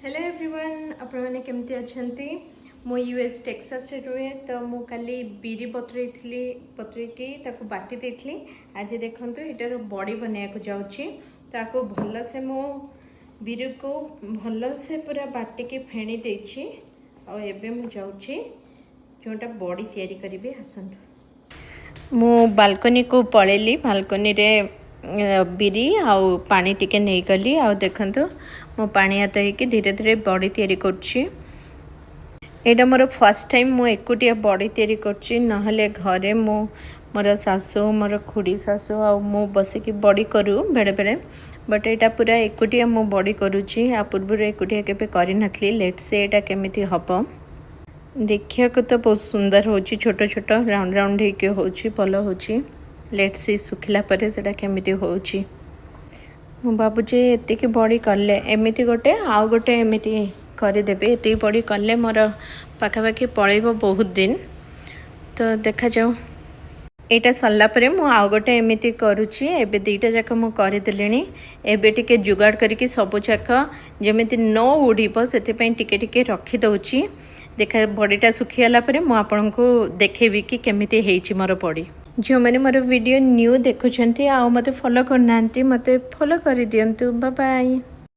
Hello everyone आपने केमती अच्छा मो यूएस टेक्सास रुहे तो मु काली बिरी पतरेकी बाटी देती आज देखूँ यार बड़ी बनवाक जाऊँ भल से मो बिरी को भल से पूरा बाटिकी फेणी देछि एबे मु जाऊँगी जोटा बड़ी तैयारी करी आसतु मु बालकनी को पड़ेली बालकनी रे बिरी आउ पानी टिके नहीं गली आउ देखंतु मो पानी हाथ होइके धीरे धीरे बड़ी तैयारी करछि। एटा मोर फर्स्ट टाइम मो एकुटिया बड़ी तैयारी करछि नहले घरे मोर सासु मोर खुड़ी सासु आ मो बसिकी बड़ी करू बेले बेले बट एटा पूरा एकुटिया मो बड़ी करूछि आ पूर्व एकुटिया केबे करि नथली लेट से एटा केमिति हबो देखिया को तो बहुत सुंदर होछि छोट छोट राउंड राउंड हेके होछि भल होछि लेट सी सुखिला परे सेटा केमिति होछि मु बाबूजी एतिकी बड़ी कले एमिति गोटे आउ गोटे एमिति करदेबे एति बड़ी कले मोर पाखापाखि पड़ेब बहुत दिन तो देखा जाऊ एटा सरला परे मु आउ गोटे एमिति करूछि एबे दुईटा जाक मु करदेलेनी एबे टिके जुगाड़ करके सबु जाक जेमिति न उड़ीबो सेति पई टिके टिके रखी दउछि देखा बड़ीटा सुखिगला परे मु आपनको देखेबी कि केमिति हेछि मोर बड़ी जो मैंने मोर वीडियो न्यू देखुंट आ मते फॉलो करना मते फॉलो कर दिंतु बाय बाय।